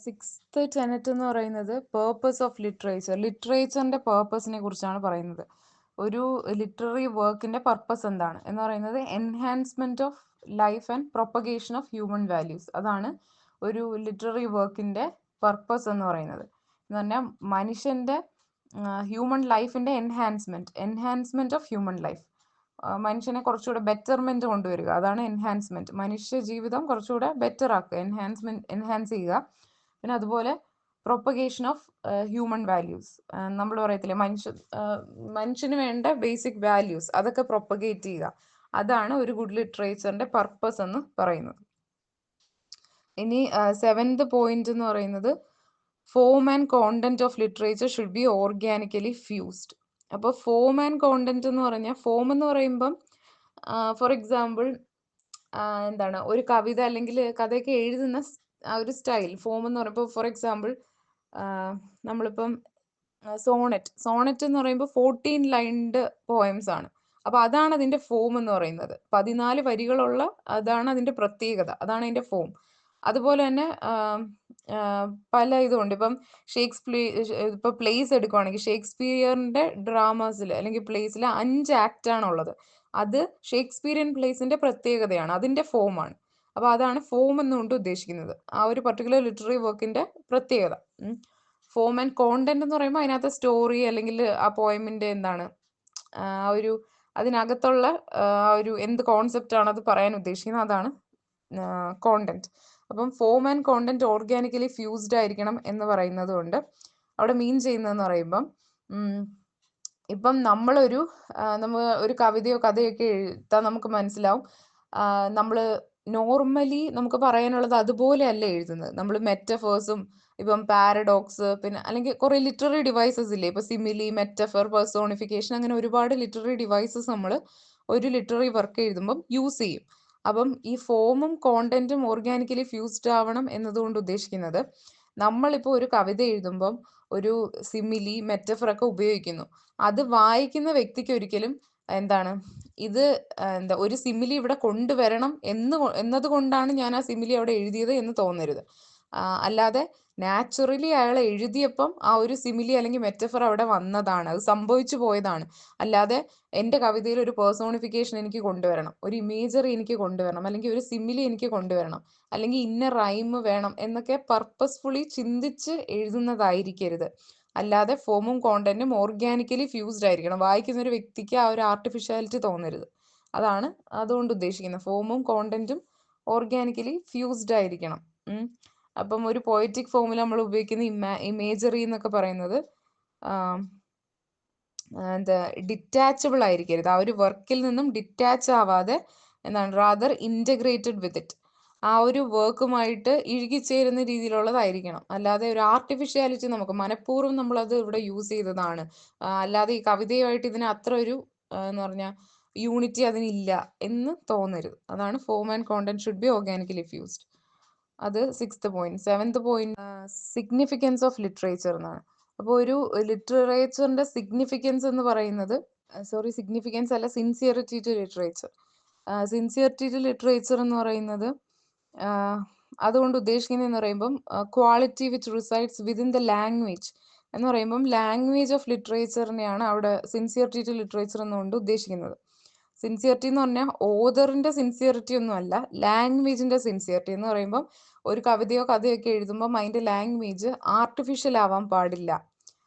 Sixth Tenet എന്ന് പറയുന്നത് purpose of literature. ലിറ്ററേച്ചറിന്റെ പേർപ്പസിനെ കുറിച്ചാണ് പറയുന്നത്. ഒരു ലിറ്റററി വർക്കിന്റെ പർപ്പസ് എന്താണ് എന്ന് പറയുന്നത് enhancement of life and propagation of human values. അതാണ് ഒരു ലിറ്റററി വർക്കിന്റെ പർപ്പസ് എന്ന് പറയുന്നത്. എന്ന് പറഞ്ഞാൽ മനുഷ്യന്റെ ഹ്യൂമൻ ലൈഫിന്റെ എൻഹാൻസ്മെന്റ് ഓഫ് ഹ്യൂമൻ ലൈഫ്. മനുഷ്യനെ കുറച്ചുകൂടെ ബെറ്റർമെന്റ് കൊണ്ടുവരിക, അതാണ് എൻഹാൻസ്മെന്റ്. മനുഷ്യ ജീവിതം കുറച്ചുകൂടെ ബെറ്റർ ആക്കുക, എൻഹാൻസ് ചെയ്യുക. പിന്നെ അതുപോലെ പ്രൊപ്പഗേഷൻ ഓഫ് ഹ്യൂമൻ വാല്യൂസ്. നമ്മൾ പറയത്തില്ലേ മനുഷ്യന് വേണ്ട ബേസിക് വാല്യൂസ്, അതൊക്കെ പ്രൊപ്പഗേറ്റ് ചെയ്യുക. അതാണ് ഒരു ഗുഡ് ലിറ്ററേച്ചറിന്റെ പർപ്പസ് എന്ന് പറയുന്നത്. ഇനി സെവൻത് പോയിന്റ് എന്ന് പറയുന്നത് form and content of literature should be organically fused. അപ്പോൾ ഫോം ആൻഡ് കോണ്ടന്റ് എന്ന് പറഞ്ഞാൽ, ഫോം എന്ന് പറയുമ്പം ഫോർ എക്സാമ്പിൾ എന്താണ് ഒരു കവിത അല്ലെങ്കിൽ കഥയൊക്കെ എഴുതുന്ന ആ ഒരു സ്റ്റൈൽ. ഫോം എന്ന് പറയുമ്പോൾ ഫോർ എക്സാമ്പിൾ നമ്മളിപ്പം സോണറ്റ് എന്ന് പറയുമ്പോൾ 14 ലൈൻഡ് പോയംസ് ആണ്. അപ്പൊ അതാണ് അതിന്റെ ഫോം എന്ന് പറയുന്നത്. 14 വരികളുള്ള അതാണ് അതിന്റെ പ്രത്യേകത, അതാണ് അതിന്റെ ഫോം. അതുപോലെ തന്നെ പല ഇതുണ്ട്. ഇപ്പം ഇപ്പൊ പ്ലേസ് എടുക്കുവാണെങ്കിൽ ഷേക്സ്പിയറിന്റെ ഡ്രാമാസിൽ അല്ലെങ്കിൽ പ്ലേസിൽ 5 ആക്ട് ആണ് ഉള്ളത്. അത് ഷേക്സ്പിയറിയൻ പ്ലേസിന്റെ പ്രത്യേകതയാണ്, അതിന്റെ ഫോമാണ്. അപ്പൊ അതാണ് ഫോം എന്നുകൊണ്ട് ഉദ്ദേശിക്കുന്നത്, ആ ഒരു പർട്ടിക്കുലർ ലിറ്റററി വർക്കിന്റെ പ്രത്യേകത. ഫോം ആൻഡ് കോണ്ടന്റ് എന്ന് പറയുമ്പോൾ അതിനകത്ത് സ്റ്റോറി അല്ലെങ്കിൽ ആ പോയമിന്റെ എന്താണ് ആ ഒരു അതിനകത്തുള്ള ആ ഒരു എന്ത് കോൺസെപ്റ്റ് ആണ് അത് പറയാൻ ഉദ്ദേശിക്കുന്നത്, അതാണ് കോണ്ടന്റ്. അപ്പം form and content organically fused ആയിരിക്കണം എന്ന് പറയുന്നത് കൊണ്ട് അവിടെ മീൻ ചെയ്യുന്നതെന്ന് പറയുമ്പം ഇപ്പം നമ്മൾ ഒരു കവിതയോ കഥയൊക്കെ എഴുതാൻ നമുക്ക് മനസ്സിലാവും. നമ്മൾ നോർമലി നമുക്ക് പറയാനുള്ളത് അതുപോലെയല്ല എഴുതുന്നത്. നമ്മൾ മെറ്റഫേഴ്സും ഇപ്പം പാരഡോക്സ്, പിന്നെ അല്ലെങ്കിൽ കുറെ ലിറ്റററി ഡിവൈസസ് ഇല്ലേ, ഇപ്പൊ സിമിലി, മെറ്റഫർ, പേഴ്സോണിഫിക്കേഷൻ, അങ്ങനെ ഒരുപാട് ലിറ്റററി ഡിവൈസസ് നമ്മൾ ഒരു ലിറ്റററി വർക്ക് എഴുതുമ്പം യൂസ് ചെയ്യും. അപ്പം ഈ ഫോമും കോണ്ടന്റും ഓർഗാനിക്കലി ഫ്യൂസ്ഡ് ആവണം എന്നതുകൊണ്ട് ഉദ്ദേശിക്കുന്നത്, നമ്മളിപ്പോൾ ഒരു കവിത എഴുതുമ്പം ഒരു സിമിലി, മെറ്റഫർ ഒക്കെ ഉപയോഗിക്കുന്നു. അത് വായിക്കുന്ന വ്യക്തിക്ക് ഒരിക്കലും എന്താണ് ഇത് ഒരു സിമിലി ഇവിടെ കൊണ്ടുവരണം എന്നതുകൊണ്ടാണ് ഞാൻ ആ സിമിലി അവിടെ എഴുതിയത് എന്ന് തോന്നരുത്. അല്ലാതെ നാച്ചുറലി അയാൾ എഴുതിയപ്പം ആ ഒരു സിമിലി അല്ലെങ്കിൽ മെറ്റഫർ അവിടെ വന്നതാണ്, അത് സംഭവിച്ചു പോയതാണ്. അല്ലാതെ എൻ്റെ കവിതയിൽ ഒരു പേഴ്സോണിഫിക്കേഷൻ എനിക്ക് കൊണ്ടുവരണം, ഒരു ഇമേജറി എനിക്ക് കൊണ്ടുവരണം, അല്ലെങ്കിൽ ഒരു സിമിലി എനിക്ക് കൊണ്ടുവരണം, അല്ലെങ്കിൽ ഇന്ന റൈം വേണം എന്നൊക്കെ പർപ്പസ്ഫുള്ളി ചിന്തിച്ച് എഴുതുന്നതായിരിക്കരുത്. അല്ലാതെ ഫോമും കോണ്ടന്റും ഓർഗാനിക്കലി ഫ്യൂസ്ഡ് ആയിരിക്കണം. വായിക്കുന്ന ഒരു വ്യക്തിക്ക് ആ ഒരു ആർട്ടിഫിഷ്യാലിറ്റി തോന്നരുത്. അതാണ് അതുകൊണ്ട് ഉദ്ദേശിക്കുന്നത്. ഫോമും കോണ്ടന്റും ഓർഗാനിക്കലി ഫ്യൂസ്ഡ് ആയിരിക്കണം. അപ്പം ഒരു പോയറ്റിക് ഫോമിൽ നമ്മൾ ഉപയോഗിക്കുന്ന ഇമേജറി എന്നൊക്കെ പറയുന്നത് ഡിറ്റാച്ചബിൾ ആയിരിക്കരുത്. ആ ഒരു വർക്കിൽ നിന്നും ഡിറ്റാച്ച് ആവാതെ എന്താണ് റാദർ ഇൻറ്റഗ്രേറ്റഡ് വിത്ത് ഇറ്റ്, ആ ഒരു വർക്കുമായിട്ട് ഇഴുകിച്ചേരുന്ന രീതിയിലുള്ളതായിരിക്കണം. അല്ലാതെ ഒരു ആർട്ടിഫിഷ്യാലിറ്റി നമുക്ക് മനഃപൂർവ്വം നമ്മളത് ഇവിടെ യൂസ് ചെയ്തതാണ്, അല്ലാതെ ഈ കവിതയുമായിട്ട് ഇതിന് അത്ര ഒരു എന്ന് പറഞ്ഞാൽ യൂണിറ്റി അതിനില്ല എന്ന് തോന്നരുത്. അതാണ് form and content should be organically fused. അത് sixth point. Seventh point significance of literature എന്നാണ്. അപ്പോൾ ഒരു ലിറ്ററേച്ചറിന്റെ സിഗ്നിഫിക്കൻസ് എന്ന് പറയുന്നത്, സിഗ്നിഫിക്കൻസ് അല്ല, sincerity to literature. Sincerity to literature എന്ന് പറയുന്നത് അതുകൊണ്ട് ഉദ്ദേശിക്കുന്നത് എന്ന് പറയുമ്പം quality which resides within the language എന്ന് പറയുമ്പം ലാംഗ്വേജ് ഓഫ് ലിറ്ററേച്ചറിനെയാണ് അവിടെ സിൻസിയറിറ്റി ടു ലിറ്ററേച്ചർ എന്നുകൊണ്ട് ഉദ്ദേശിക്കുന്നത്. സിൻസിയറിറ്റി എന്ന് പറഞ്ഞാൽ ഓതറിന്റെ സിൻസിയറിറ്റി ഒന്നും അല്ല, ലാംഗ്വേജിന്റെ സിൻസിയറിറ്റി എന്ന് പറയുമ്പം ഒരു കവിതയോ കഥയൊക്കെ എഴുതുമ്പം അതിന്റെ ലാംഗ്വേജ് ആർട്ടിഫിഷ്യൽ ആവാൻ പാടില്ല.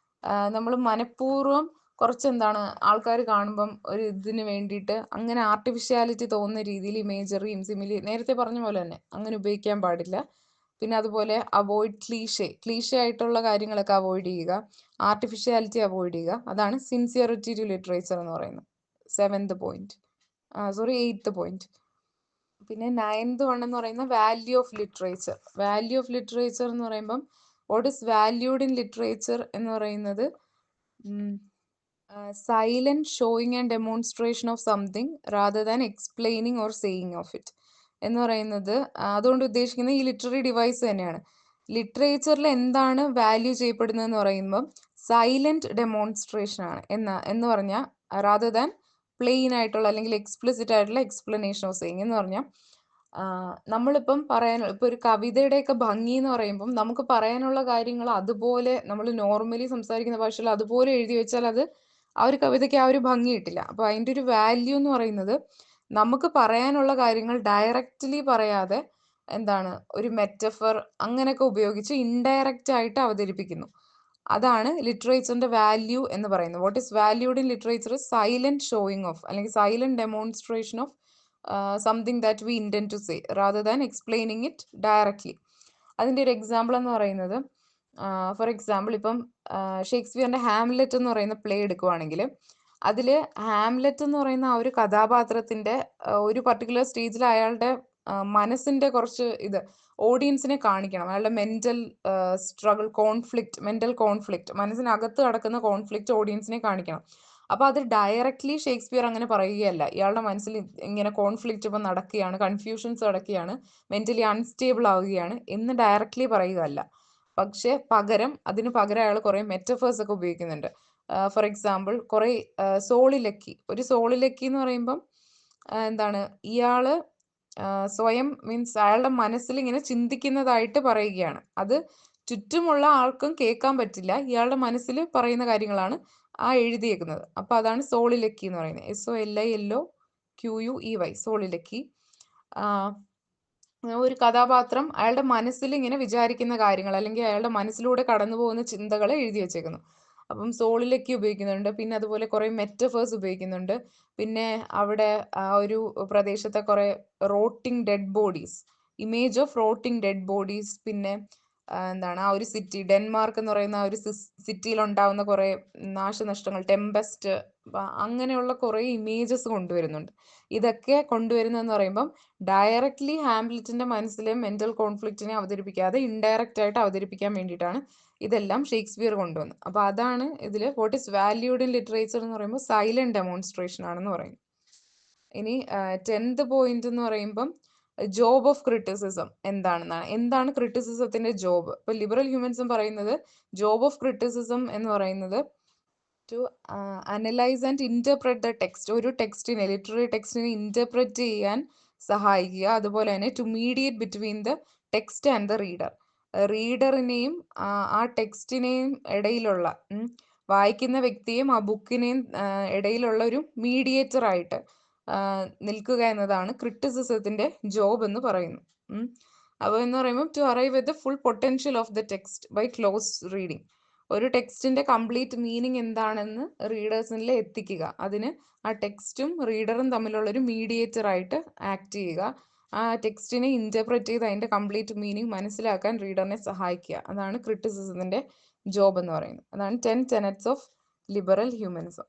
നമ്മൾ മനഃപൂർവ്വം എന്താണ് ആൾക്കാർ കാണുമ്പം ഒരു ഇതിന് വേണ്ടിയിട്ട് അങ്ങനെ ആർട്ടിഫിഷ്യാലിറ്റി തോന്നുന്ന രീതിയിൽ ഇമേജറിയും സിമിലി നേരത്തെ പറഞ്ഞ പോലെ തന്നെ അങ്ങനെ ഉപയോഗിക്കാൻ പാടില്ല. പിന്നെ അതുപോലെ അവോയ്ഡ് ക്ലീഷേ ആയിട്ടുള്ള കാര്യങ്ങളൊക്കെ അവോയ്ഡ് ചെയ്യുക, ആർട്ടിഫിഷ്യാലിറ്റി അവോയ്ഡ് ചെയ്യുക. അതാണ് സിൻസിയറിറ്റി ടു ലിറ്ററേച്ചർ എന്ന് പറയുന്നത്. Eighth point. പിന്നെ 9th വൺ എന്ന് പറയുന്നത് value of literature. Value of literature എന്ന് പറയുമ്പം what is valued in literature എന്ന് പറയുന്നത് silent showing and demonstration of something rather than explaining or saying of it എന്ന് പറയുന്നത്. അതുകൊണ്ട് ഉദ്ദേശിക്കുന്നത് ഈ ലിറ്റററി ഡിവൈസ് തന്നെയാണ്. ലിറ്ററേച്ചറിൽ എന്താണ് വാല്യൂ ചെയ്യപ്പെടുന്നതെന്ന് പറയുമ്പം സൈലന്റ് ഡെമോൺസ്ട്രേഷൻ ആണ് എന്ന് പറഞ്ഞാൽ, റാദർ ദാൻ പ്ലെയിൻ ആയിട്ടുള്ള അല്ലെങ്കിൽ എക്സ്പ്ലിസിറ്റ് ആയിട്ടുള്ള എക്സ്പ്ലനേഷൻ ഓഫ് സെയിങ് എന്ന് പറഞ്ഞാൽ നമ്മളിപ്പം ഇപ്പൊ ഒരു കവിതയുടെയൊക്കെ ഭംഗി എന്ന് പറയുമ്പം നമുക്ക് പറയാനുള്ള കാര്യങ്ങൾ അതുപോലെ നമ്മൾ നോർമലി സംസാരിക്കുന്ന ഭാഷയിൽ അതുപോലെ എഴുതി വെച്ചാൽ അത് ആ ഒരു കവിതയ്ക്ക് ആ ഒരു ഭംഗി കിട്ടില്ല. അപ്പൊ അതിന്റെ ഒരു വാല്യൂ എന്ന് പറയുന്നത് നമുക്ക് പറയാനുള്ള കാര്യങ്ങൾ ഡയറക്റ്റ്ലി പറയാതെ എന്താണ് ഒരു മെറ്റഫർ അങ്ങനെയൊക്കെ ഉപയോഗിച്ച് ഇൻഡയറക്റ്റ് ആയിട്ട് അവതരിപ്പിക്കുന്നു. അതാണ് ലിറ്ററേച്ചറിന്റെ വാല്യൂ എന്ന് പറയുന്നത്. What is valued in literature is silent showing of അല്ലെങ്കിൽ silent demonstration of something that we intend to say rather than explaining it directly. അതിന്റെ ഒരു എക്സാമ്പിൾ എന്ന് പറയുന്നത്, ഫോർ എക്സാമ്പിൾ ഇപ്പം ഷേക്സ്പിയറിന്റെ ഹാംലെറ്റ് എന്ന് പറയുന്ന പ്ലേ എടുക്കുവാണെങ്കിൽ അതില് ഹാംലെറ്റ് എന്ന് പറയുന്ന ആ ഒരു കഥാപാത്രത്തിന്റെ ഒരു പർട്ടിക്കുലർ സ്റ്റേജിൽ അയാളുടെ മനസ്സിന്റെ കുറച്ച് ഇത് ഓഡിയൻസിനെ കാണിക്കണം. അയാളുടെ മെന്റൽ സ്ട്രഗിൾ, മെന്റൽ കോൺഫ്ലിക്റ്റ്, മനസ്സിനകത്ത് കിടക്കുന്ന കോൺഫ്ലിക്റ്റ് ഓഡിയൻസിനെ കാണിക്കണം. അപ്പൊ അത് ഡയറക്ട്ലി ഷേക്സ്പിയർ അങ്ങനെ പറയുകയല്ല. ഇയാളുടെ മനസ്സിൽ ഇങ്ങനെ കോൺഫ്ലിക്റ്റ് ഇപ്പം നടക്കുകയാണ്, കൺഫ്യൂഷൻസ് നടക്കുകയാണ്, മെന്റലി അൺസ്റ്റേബിൾ ആവുകയാണ് എന്ന് ഡയറക്ട്ലി പറയുകയല്ല. പക്ഷെ അതിന് പകരം അയാൾ കുറെ മെറ്റഫേഴ്സ് ഒക്കെ ഉപയോഗിക്കുന്നുണ്ട്. ഫോർ എക്സാമ്പിൾ കുറെ ഒരു സോളിലക്കി എന്ന് പറയുമ്പം എന്താണ് ഇയാള് സ്വയം മീൻസ് അയാളുടെ മനസ്സിൽ ഇങ്ങനെ ചിന്തിക്കുന്നതായിട്ട് പറയുകയാണ്. അത് ചുറ്റുമുള്ള ആൾക്കും കേൾക്കാൻ പറ്റില്ല. ഇയാളുടെ മനസ്സിൽ പറയുന്ന കാര്യങ്ങളാണ് ആ എഴുതിയേക്കുന്നത്. അപ്പൊ അതാണ് സോളിലക്കി എന്ന് പറയുന്നത്. SOLILOQUEY, സോളിലക്കി. ഒരു കഥാപാത്രം അയാളുടെ മനസ്സിൽ ഇങ്ങനെ വിചാരിക്കുന്ന കാര്യങ്ങൾ അല്ലെങ്കിൽ അയാളുടെ മനസ്സിലൂടെ കടന്നു പോകുന്ന ചിന്തകളെ എഴുതി വെച്ചേക്കുന്നു. അപ്പം സോളിലക്കി ഉപയോഗിക്കുന്നുണ്ട്. പിന്നെ അതുപോലെ കുറെ മെറ്റഫേഴ്സ് ഉപയോഗിക്കുന്നുണ്ട്. പിന്നെ അവിടെ ആ ഒരു പ്രദേശത്തെ കുറെ rotting dead bodies, image of rotting dead bodies, പിന്നെ എന്താണ് ആ ഒരു സിറ്റി ഡെൻമാർക്ക് എന്ന് പറയുന്ന ആ ഒരു സിറ്റിയിൽ ഉണ്ടാവുന്ന കുറെ നാശനഷ്ടങ്ങൾ, ടെമ്പസ്റ്റ്, അങ്ങനെയുള്ള കുറെ ഇമേജസ് കൊണ്ടുവരുന്നുണ്ട്. ഇതൊക്കെ കൊണ്ടുവരുന്നതെന്ന് പറയുമ്പം ഡയറക്ട്ലി ഹാംലെറ്റിന്റെ മനസ്സിലെ മെന്റൽ കോൺഫ്ലിക്റ്റിനെ അവതരിപ്പിക്കാതെ ഇൻഡയറക്റ്റ് ആയിട്ട് അവതരിപ്പിക്കാൻ വേണ്ടിയിട്ടാണ് ഇതെല്ലാം ഷേക്സ്പിയർ കൊണ്ടുവന്നത്. അപ്പൊ അതാണ് ഇതിൽ what is valued in literature എന്ന് പറയുമ്പോൾ സൈലന്റ് ഡെമോൺസ്ട്രേഷൻ ആണെന്ന് പറയും. ഇനി 10th പോയിന്റ് എന്ന് പറയുമ്പം ജോബ് ഓഫ് ക്രിറ്റിസിസം എന്താണ് ക്രിറ്റിസിസത്തിന്റെ ജോബ്? ഇപ്പൊ ലിബറൽ ഹ്യൂമൻസും പറയുന്നത് ജോബ് ഓഫ് ക്രിറ്റിസിസം എന്ന് പറയുന്നത് to analyse and interpret the text. ഒരു ടെക്സ്റ്റിനെ, ലിറ്റററി ടെക്സ്റ്റിനെ ഇന്റർപ്രറ്റ് ചെയ്യാൻ സഹായിക്കുക. അതുപോലെ തന്നെ to mediate between the text and the reader. റീഡറിനെയും ആ ടെക്സ്റ്റിനെയും ഇടയിലുള്ള വായിക്കുന്ന വ്യക്തിയും ആ ബുക്കിനെയും ഇടയിലുള്ള ഒരു മീഡിയേറ്റർ ആയിട്ട് നിൽക്കുക എന്നതാണ് ക്രിറ്റിസിസത്തിന്റെ ജോബ് എന്ന് പറയുന്നു. അപ്പോൾ എന്ന് പറയുമ്പോൾ to arrive at the full potential of the text by close reading. ഒരു ടെക്സ്റ്റിന്റെ കംപ്ലീറ്റ് മീനിങ് എന്താണെന്ന് റീഡേഴ്സിൽ എത്തിക്കുക. അതിന് ആ ടെക്സ്റ്റും റീഡറും തമ്മിലുള്ള ഒരു മീഡിയേറ്റർ ആയിട്ട് ആക്ട് ചെയ്യുക. ആ ടെക്സ്റ്റിനെ ഇന്റർപ്രറ്റ് ചെയ്ത് അതിന്റെ കംപ്ലീറ്റ് മീനിങ് മനസ്സിലാക്കാൻ റീഡറിനെ സഹായിക്കുക. അതാണ് ക്രിറ്റിസിസത്തിന്റെ ജോബ് എന്ന് പറയുന്നത്. അതാണ് 10 tenets ഓഫ് ലിബറൽ ഹ്യൂമനിസം.